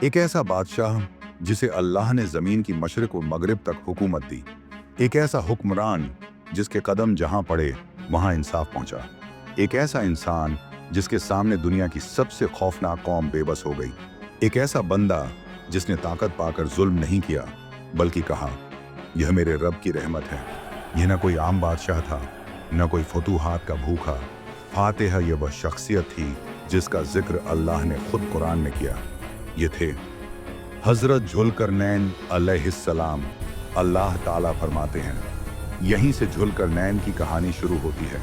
एक ऐसा बादशाह जिसे अल्लाह ने जमीन की मशरिक और मगरिब तक हुकूमत दी। एक ऐसा हुक्मरान जिसके कदम जहां पड़े वहां इंसाफ पहुंचा। एक ऐसा इंसान जिसके सामने दुनिया की सबसे खौफनाक कौम बेबस हो गई। एक ऐसा बंदा जिसने ताकत पाकर जुल्म नहीं किया बल्कि कहा, यह मेरे रब की रहमत है। यह न कोई आम बादशाह था, न कोई फतूहात का भूखा फातिह। यह वह शख्सियत थी जिसका जिक्र अल्लाह ने खुद कुरान में किया। ये थे हजरत जुल्करनैन अलैहिस्सलाम। अल्लाह ताला फरमाते हैं, यहीं से जुल्करनैन की कहानी शुरू होती है।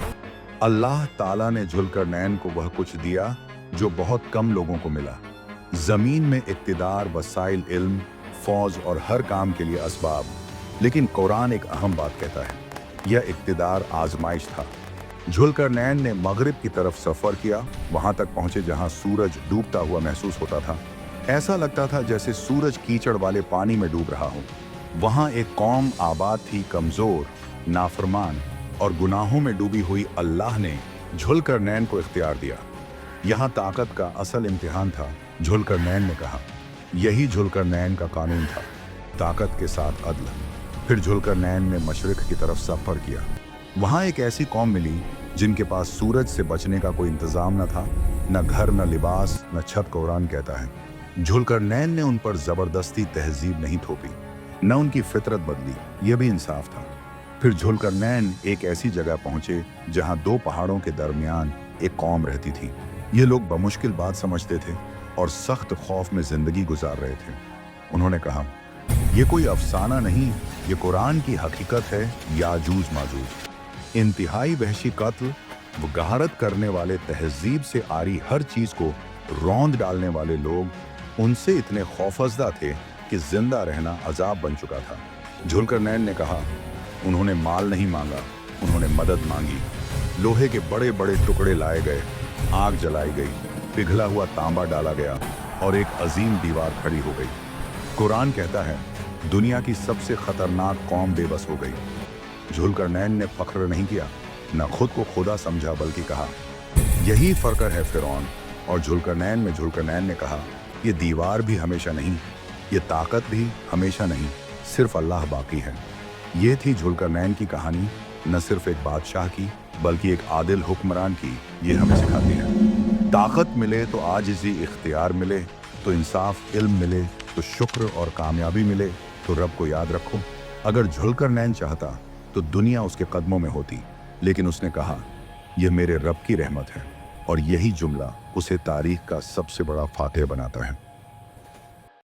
अल्लाह ताला ने जुल्करनैन को वह कुछ दिया जो बहुत कम लोगों को मिला। जमीन में इक्तिदार, वसाइल, इल्म, फौज और हर काम के लिए असबाब। लेकिन कुरान एक अहम बात कहता है, यह इक्तिदार आजमाइश था। जुल्करनैन ने मगरिब की तरफ सफर किया, वहां तक पहुंचे जहां सूरज डूबता हुआ महसूस होता था। ऐसा लगता था जैसे सूरज कीचड़ वाले पानी में डूब रहा हो। वहां एक कौम आबाद थी, कमजोर, नाफरमान और गुनाहों में डूबी हुई। अल्लाह ने जुल्करनैन को इख्तियार दिया। यहाँ ताकत का असल इम्तिहान था। जुल्करनैन ने कहा, यही जुल्करनैन का कानून था, ताकत के साथ अदल। फिर जुल्करनैन ने मशरिक की तरफ सफर किया। वहां एक ऐसी कौम मिली जिनके पास सूरज से बचने का कोई इंतजाम न था, न घर, न लिबास, न छत। कुरान कहता है, जुल्करनैन ने उन पर जबरदस्ती तहजीब नहीं थोपी, न उनकी फितरत बदली। यह भी इंसाफ था। फिर जुल्करनैन एक ऐसी जगह पहुंचे जहां दो पहाड़ों के दरमियान एक कौम रहती थी। ये लोग बमुश्किल बात समझते थे और सख्त खौफ में जिंदगी गुजार रहे थे। उन्होंने कहा, ये कोई अफसाना नहीं, ये कुरान की हकीकत है। याजूज माजूज, इंतहाई वहशी कत्ल, वगारत करने वाले, तहजीब से आरी हर चीज को रौंद डालने वाले लोग उनसे इतने खौफजदा थे कि जिंदा रहना अजाब बन चुका था। जुल्करनैन ने कहा, उन्होंने माल नहीं मांगा, उन्होंने मदद मांगी। लोहे के बड़े बड़े टुकड़े लाए गए, आग जलाई गई, पिघला हुआ तांबा डाला गया और एक अजीम दीवार खड़ी हो गई। कुरान कहता है, दुनिया की सबसे खतरनाक कौम बेबस हो गई। जुल्करनैन ने फख्र नहीं किया, न खुद को खुदा समझा, बल्कि कहा, यही फर्क है फिरौन और जुल्करनैन में। जुल्करनैन ने कहा, ये दीवार भी हमेशा नहीं, ये ताकत भी हमेशा नहीं, सिर्फ अल्लाह बाकी है। ये थी जुल्करनैन की कहानी, न सिर्फ एक बादशाह की बल्कि एक आदिल हुक्मरान की। ये हमें सिखाती है, ताकत मिले तो आजिज़ी, इख्तियार मिले तो इंसाफ, इल्म मिले तो शुक्र और कामयाबी मिले तो रब को याद रखो। अगर जुल्करनैन चाहता तो दुनिया उसके कदमों में होती, लेकिन उसने कहा, यह मेरे रब की रहमत है। और यही जुमला उसे तारीख का सबसे बड़ा फातेह बनाता है।